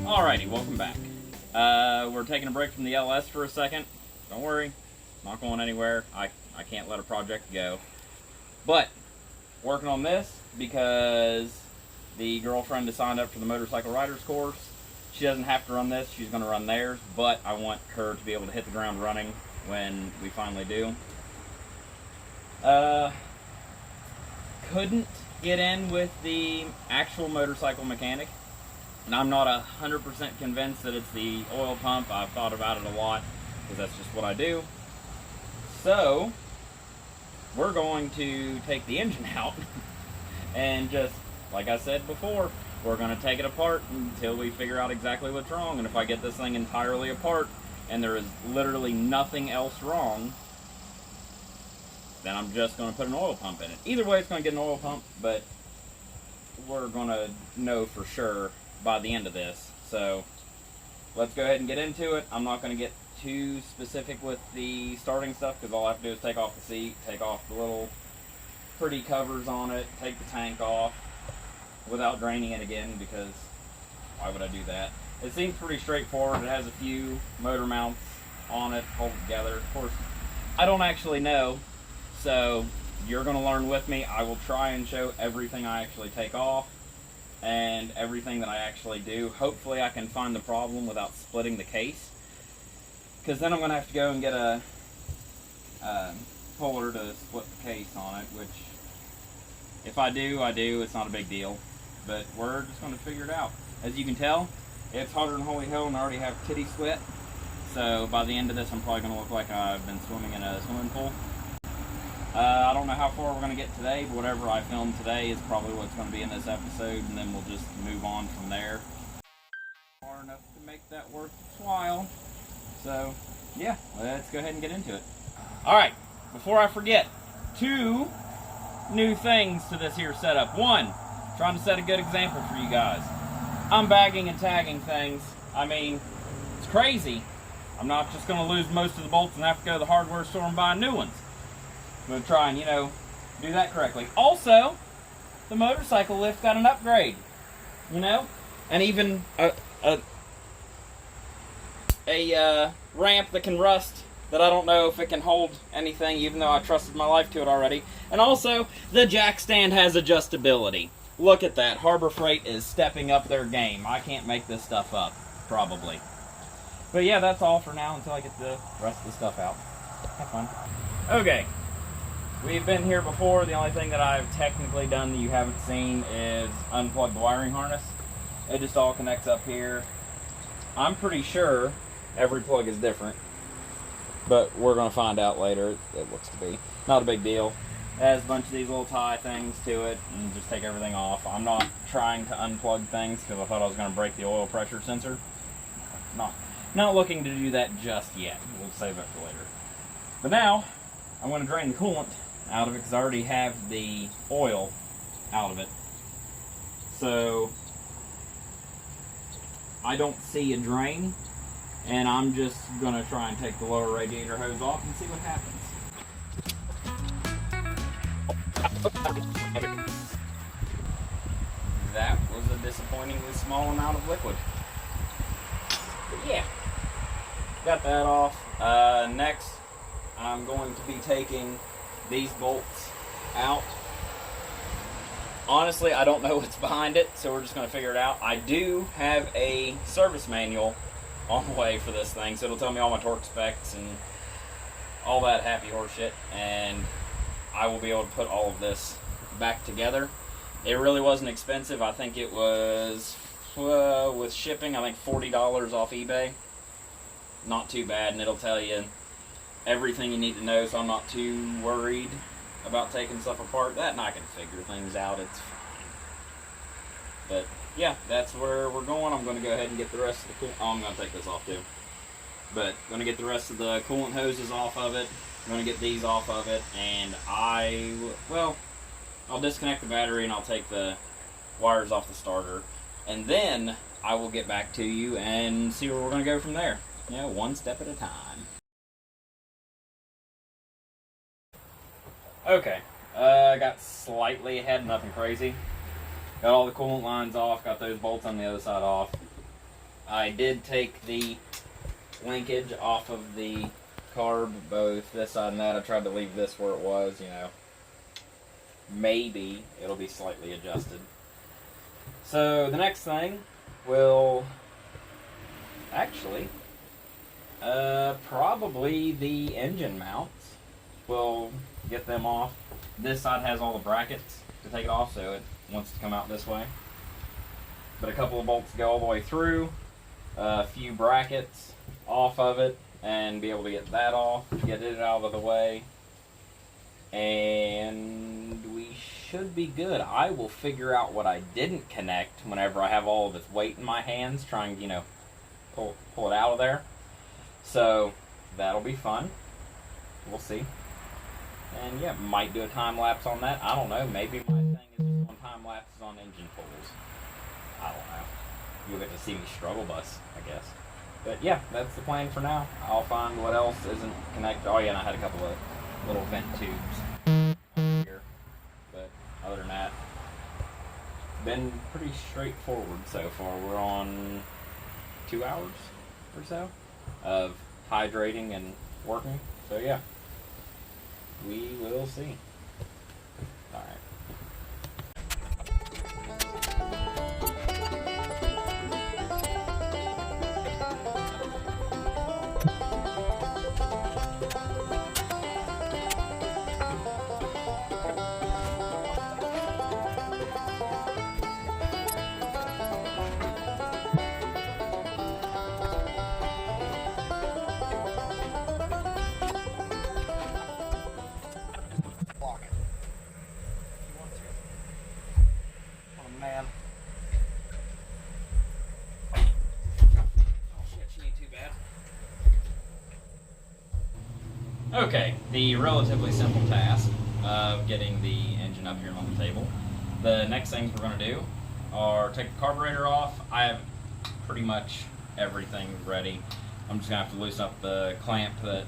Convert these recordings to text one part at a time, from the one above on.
Alrighty, welcome back. We're taking a break from the LS for a second. Don't worry, not going anywhere. I can't let a project go. But, working on this because the girlfriend has signed up for the motorcycle riders course. She doesn't have to run this, she's going to run theirs, but I want her to be able to hit the ground running when we finally do. Couldn't get in with the actual motorcycle mechanic. And I'm not 100% convinced that it's the oil pump. I've thought about it a lot because that's just what I do. So, we're going to take the engine out and just, like I said before, we're going to take it apart until we figure out exactly what's wrong. And if I get this thing entirely apart and there is literally nothing else wrong, then I'm just going to put an oil pump in it. Either way, it's going to get an oil pump, but we're going to know for sure by the end of this. So let's go ahead and get into it. I'm not going to get too specific with the starting stuff because all I have to do is take off the seat, take off the little pretty covers on it, take the tank off without draining it again, because why would I do that? It seems pretty straightforward. It has a few motor mounts on it, hold it together. Of course, I don't actually know, so you're going to learn with me. I will try and show everything I actually take off and everything that I actually do. Hopefully I can find the problem without splitting the case, because then I'm going to have to go and get a puller to split the case on it, which if I do, I do. It's not a big deal, but we're just going to figure it out. As you can tell, it's hotter than Holy Hill and I already have titty sweat, so by the end of this I'm probably going to look like I've been swimming in a swimming pool. I don't know how far we're going to get today, but whatever I film today is probably what's going to be in this episode, and then we'll just move on from there. Far enough to make that worth its while. So, yeah, let's go ahead and get into it. Alright, before I forget, 2 new things to this here setup. 1, trying to set a good example for you guys. I'm bagging and tagging things. I mean, it's crazy. I'm not just going to lose most of the bolts and have to go to the hardware store and buy new ones. I'm going to try and, do that correctly. Also, the motorcycle lift got an upgrade, and even a ramp that can rust, that I don't know if it can hold anything, even though I trusted my life to it already. And also, the jack stand has adjustability. Look at that. Harbor Freight is stepping up their game. I can't make this stuff up, probably. But yeah, that's all for now until I get the rest of the stuff out. Have fun. Okay. We've been here before. The only thing that I've technically done that you haven't seen is unplug the wiring harness. It just all connects up here. I'm pretty sure every plug is different, but we're going to find out later. It looks to be not a big deal. It has a bunch of these little tie things to it, and just take everything off. I'm not trying to unplug things because I thought I was going to break the oil pressure sensor. Not looking to do that just yet. We'll save it for later. But now, I'm going to drain the coolant out of it because I already have the oil out of it. So I don't see a drain, and I'm just going to try and take the lower radiator hose off and see what happens. That was a disappointingly small amount of liquid. But yeah, got that off. Next, I'm going to be taking these bolts out. Honestly, I don't know what's behind it, so we're just going to figure it out. I do have a service manual on the way for this thing, so it'll tell me all my torque specs and all that happy horse shit, and I will be able to put all of this back together. It really wasn't expensive. I think it was, with shipping, I think $40 off eBay. Not too bad, and it'll tell you everything you need to know, so I'm not too worried about taking stuff apart. That and I can figure things out. But yeah, that's where we're going. I'm going to go ahead and get the rest of the coolant. Oh, I'm going to take this off too. But I'm going to get the rest of the coolant hoses off of it. I'm going to get these off of it, and I'll disconnect the battery and I'll take the wires off the starter, and then I will get back to you and see where we're going to go from there. One step at a time. Okay, I got slightly ahead, nothing crazy. Got all the coolant lines off, got those bolts on the other side off. I did take the linkage off of the carb, both this side and that. I tried to leave this where it was, you know. Maybe it'll be slightly adjusted. So the next thing will actually probably the engine mounts. We'll get them off. This side has all the brackets to take it off, so it wants to come out this way. But a couple of bolts go all the way through, a few brackets off of it, and be able to get that off, get it out of the way, and we should be good. I will figure out what I didn't connect whenever I have all of its weight in my hands, trying to, you know, pull it out of there. So that'll be fun. We'll see. And yeah, might do a time lapse on that. I don't know. Maybe my thing is just doing time lapses on engine pulls. I don't know. You'll get to see me struggle bus, I guess. But yeah, that's the plan for now. I'll find what else isn't connected. Oh yeah, and I had a couple of little vent tubes here. But other than that, been pretty straightforward so far. We're on 2 hours or so of hydrating and working. So yeah, we will see. All right. Man. Oh shit, she ain't too bad. Okay, the relatively simple task of getting the engine up here on the table. The next things we're going to do are take the carburetor off. I have pretty much everything ready. I'm just going to have to loosen up the clamp that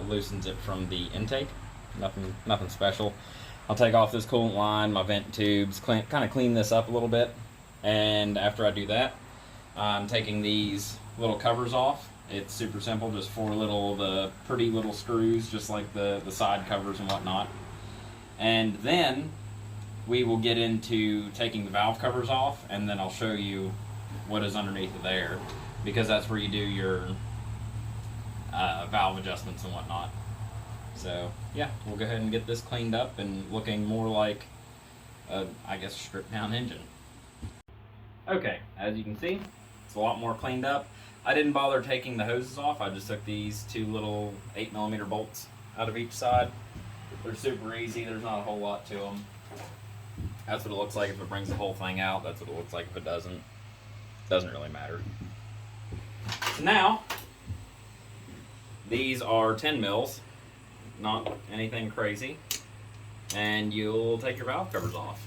loosens it from the intake. Nothing special. I'll take off this coolant line, my vent tubes, kind of clean this up a little bit, and after I do that, I'm taking these little covers off. It's super simple, just the pretty little screws, just like the side covers and whatnot. And then we will get into taking the valve covers off, and then I'll show you what is underneath of there, because that's where you do your valve adjustments and whatnot. So yeah, we'll go ahead and get this cleaned up and looking more like a, I guess, stripped down engine. Okay, as you can see, it's a lot more cleaned up. I didn't bother taking the hoses off. I just took these two little 8mm bolts out of each side. They're super easy. There's not a whole lot to them. That's what it looks like if it brings the whole thing out. That's what it looks like if it doesn't. Doesn't really matter. So now, these are 10 mils. Not anything crazy, and you'll take your valve covers off.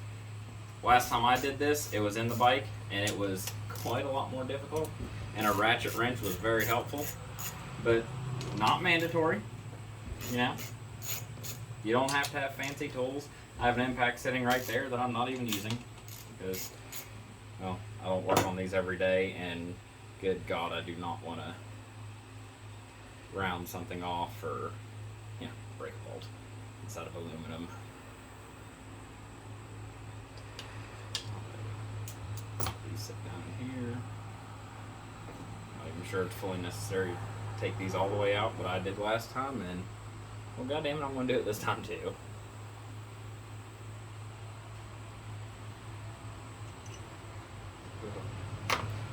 Last time I did this, it was in the bike, and it was quite a lot more difficult, and a ratchet wrench was very helpful, but not mandatory. You know, you don't have to have fancy tools. I have an impact sitting right there that I'm not even using, because, well, I don't work on these every day, and good God, I do not want to round something off or break a bolt inside of aluminum. These sit down here. Not even sure it's fully necessary to take these all the way out, but I did last time, and well, goddamn it, I'm going to do it this time too.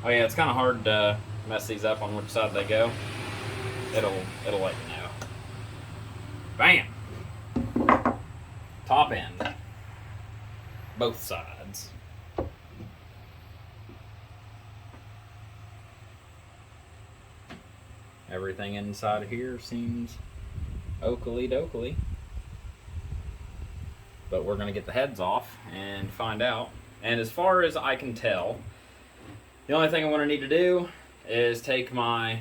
Oh yeah, it's kind of hard to mess these up on which side they go. It'll let you know. Bam! Top end. Both sides. Everything inside of here seems oakley dokley. But we're going to get the heads off and find out. And as far as I can tell, the only thing I'm going to need to do is take my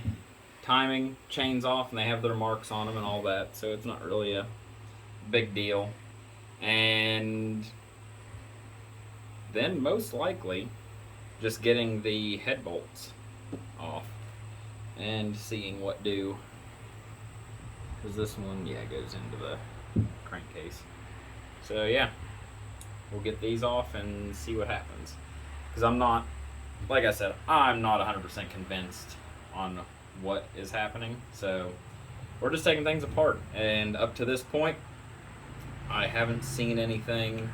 timing chains off, and they have their marks on them and all that, so it's not really a big deal. And then most likely just getting the head bolts off and seeing what do. Because this one, yeah, goes into the crankcase. So yeah, we'll get these off and see what happens. Because I'm not, like I said, I'm not 100% convinced on what is happening. So we're just taking things apart. And up to this point, I haven't seen anything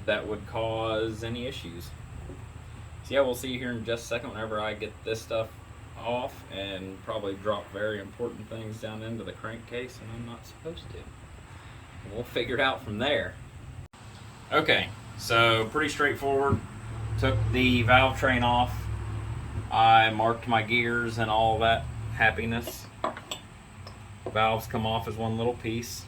that would cause any issues. So yeah, we'll see you here in just a second whenever I get this stuff off and probably drop very important things down into the crankcase, and I'm not supposed to. And we'll figure it out from there. Okay, so pretty straightforward. Took the valve train off. I marked my gears and all that happiness. Valves come off as one little piece.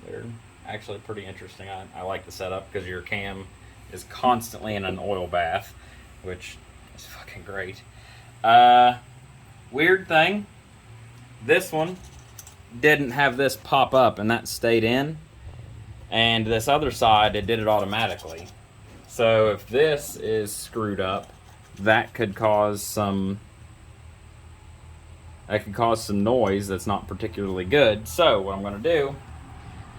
They're actually pretty interesting. I like the setup because your cam is constantly in an oil bath, which is fucking great. Weird thing, this one didn't have this pop up and that stayed in, and this other side it did it automatically. So if this is screwed up, that could cause some noise that's not particularly good. So what I'm going to do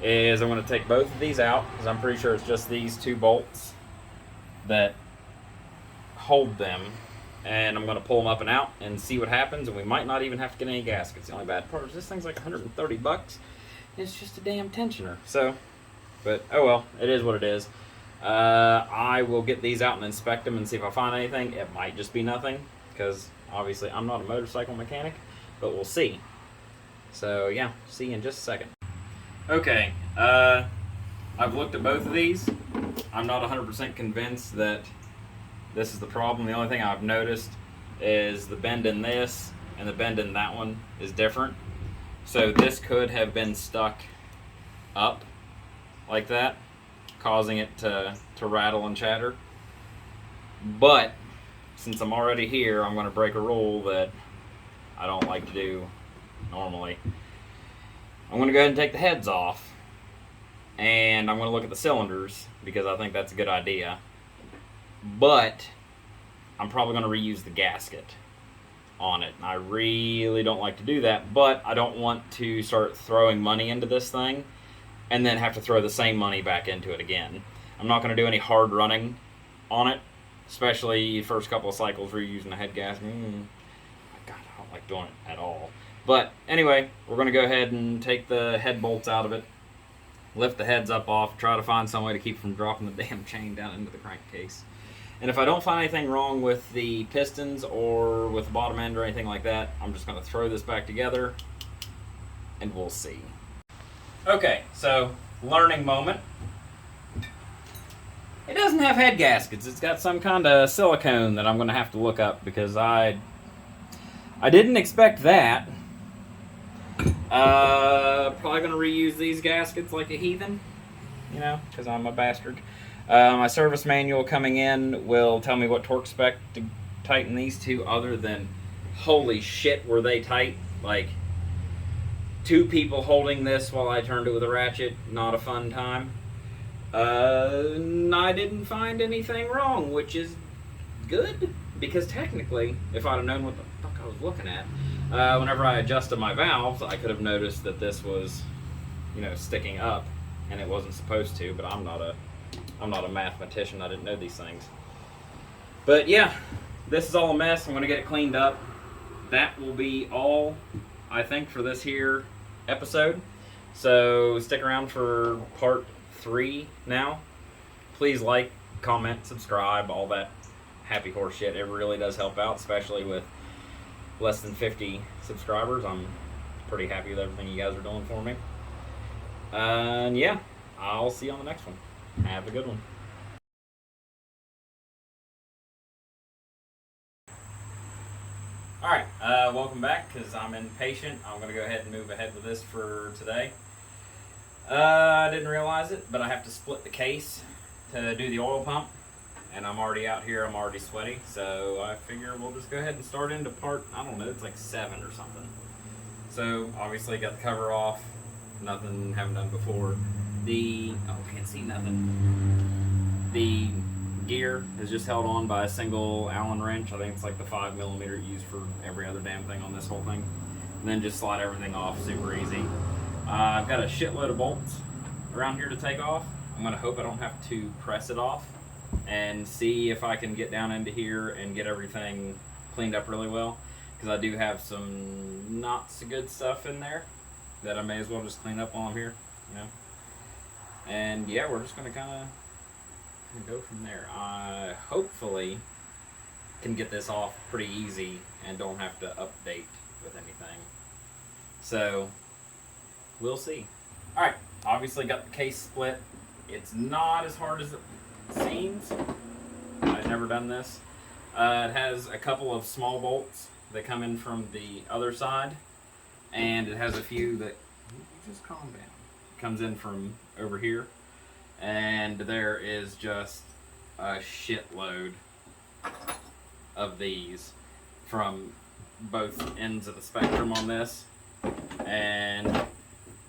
is I'm going to take both of these out, because I'm pretty sure it's just these two bolts that hold them, and I'm going to pull them up and out and see what happens, and we might not even have to get any gaskets. The only bad part is this thing's like $130. It's just a damn tensioner. So, but oh well, it is what it is. I will get these out and inspect them and see if I find anything. It might just be nothing, because obviously I'm not a motorcycle mechanic, but we'll see. So yeah, see you in just a second. Okay, I've looked at both of these. I'm not 100% convinced that this is the problem. The only thing I've noticed is the bend in this and the bend in that one is different. So this could have been stuck up like that, causing it to rattle and chatter. But since I'm already here, I'm going to break a rule that I don't like to do normally. I'm going to go ahead and take the heads off, and I'm going to look at the cylinders because I think that's a good idea. But I'm probably going to reuse the gasket on it. I really don't like to do that, but I don't want to start throwing money into this thing and then have to throw the same money back into it again. I'm not going to do any hard running on it, especially the first couple of cycles reusing the head gasket. God, I don't like doing it at all. But anyway, we're going to go ahead and take the head bolts out of it, lift the heads up off, try to find some way to keep from dropping the damn chain down into the crankcase. And if I don't find anything wrong with the pistons or with the bottom end or anything like that, I'm just going to throw this back together and we'll see. Okay, so learning moment. It doesn't have head gaskets. It's got some kind of silicone that I'm going to have to look up because I didn't expect that. Probably going to reuse these gaskets like a heathen, you know, because I'm a bastard. My service manual coming in will tell me what torque spec to tighten these two, other than holy shit were they tight. Like, two people holding this while I turned it with a ratchet, not a fun time. I didn't find anything wrong, which is good, because technically, if I'd have known what the fuck I was looking at, whenever I adjusted my valves, I could have noticed that this was, you know, sticking up, and it wasn't supposed to, but I'm not a mathematician, I didn't know these things. But yeah, this is all a mess. I'm going to get it cleaned up. That will be all, I think, for this here episode. So stick around for part 3 now. Please like, comment, subscribe, all that happy horse shit. It really does help out, especially with less than 50 subscribers. I'm pretty happy with everything you guys are doing for me. And yeah, I'll see you on the next one. Have a good one. Alright, welcome back, because I'm impatient. I'm going to go ahead and move ahead with this for today. I didn't realize it, but I have to split the case to do the oil pump. And I'm already out here, I'm already sweaty, so I figure we'll just go ahead and start into part, I don't know, it's like 7 or something. So, obviously got the cover off, nothing, haven't done before. Can't see nothing. The gear is just held on by a single Allen wrench. I think it's like the 5mm used for every other damn thing on this whole thing. And then just slide everything off super easy. I've got a shitload of bolts around here to take off. I'm gonna hope I don't have to press it off, and see if I can get down into here and get everything cleaned up really well, because I do have some not so good stuff in there that I may as well just clean up while I'm here, you know. And yeah, we're just gonna kind of go from there. I hopefully can get this off pretty easy and don't have to update with anything. So we'll see. All right, obviously got the case split. It's not as hard as it seems. I've never done this. It has a couple of small bolts that come in from the other side, and it has a few that, just calm down, comes in from over here, and there is just a shitload of these from both ends of the spectrum on this, and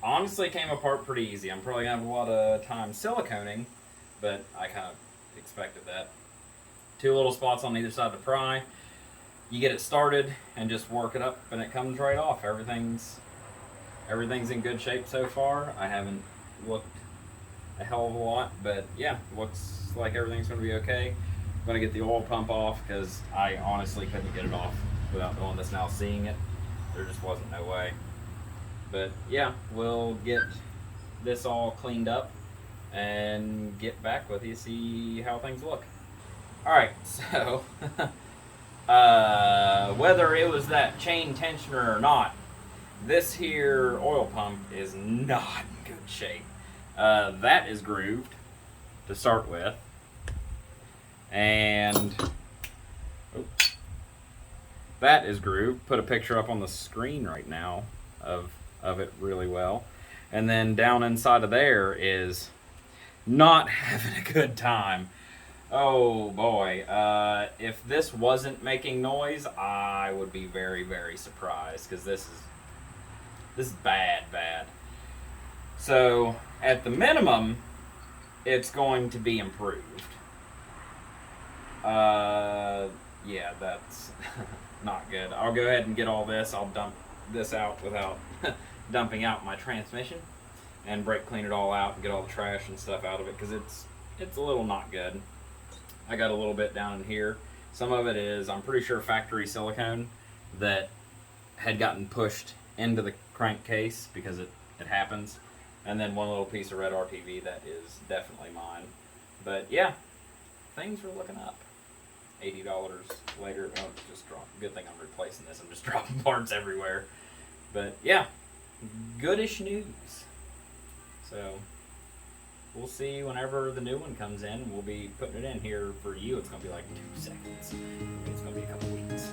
honestly came apart pretty easy. I'm probably gonna have a lot of time siliconing, but I kind of expected that. 2 little spots on either side to pry. You get it started and just work it up, and it comes right off. Everything's in good shape so far. I haven't looked a hell of a lot, but yeah, looks like everything's gonna be okay. I'm gonna get the oil pump off because I honestly couldn't get it off without doing this now, seeing it. There just wasn't no way. But yeah, we'll get this all cleaned up and get back with you, see how things look. Alright, so whether it was that chain tensioner or not, this here oil pump is not in good shape. That is grooved to start with, and that is grooved. Put a picture up on the screen right now of it really well. And then down inside of there is not having a good time. Oh boy, if this wasn't making noise, I would be very, very surprised, because this is bad. So at the minimum, it's going to be improved. Yeah, that's not good. I'll go ahead and get all this. I'll dump this out without dumping out my transmission, and brake clean it all out and get all the trash and stuff out of it, because it's a little not good. I got a little bit down in here. Some of it is, I'm pretty sure, factory silicone that had gotten pushed into the crankcase, because it happens. And then one little piece of red RTV that is definitely mine. But yeah, things are looking up. $80 later. Oh, just dropped. Good thing I'm replacing this. I'm just dropping parts everywhere. But yeah, goodish news. So we'll see whenever the new one comes in. We'll be putting it in here for you. It's going to be like 2 seconds. It's going to be a couple weeks.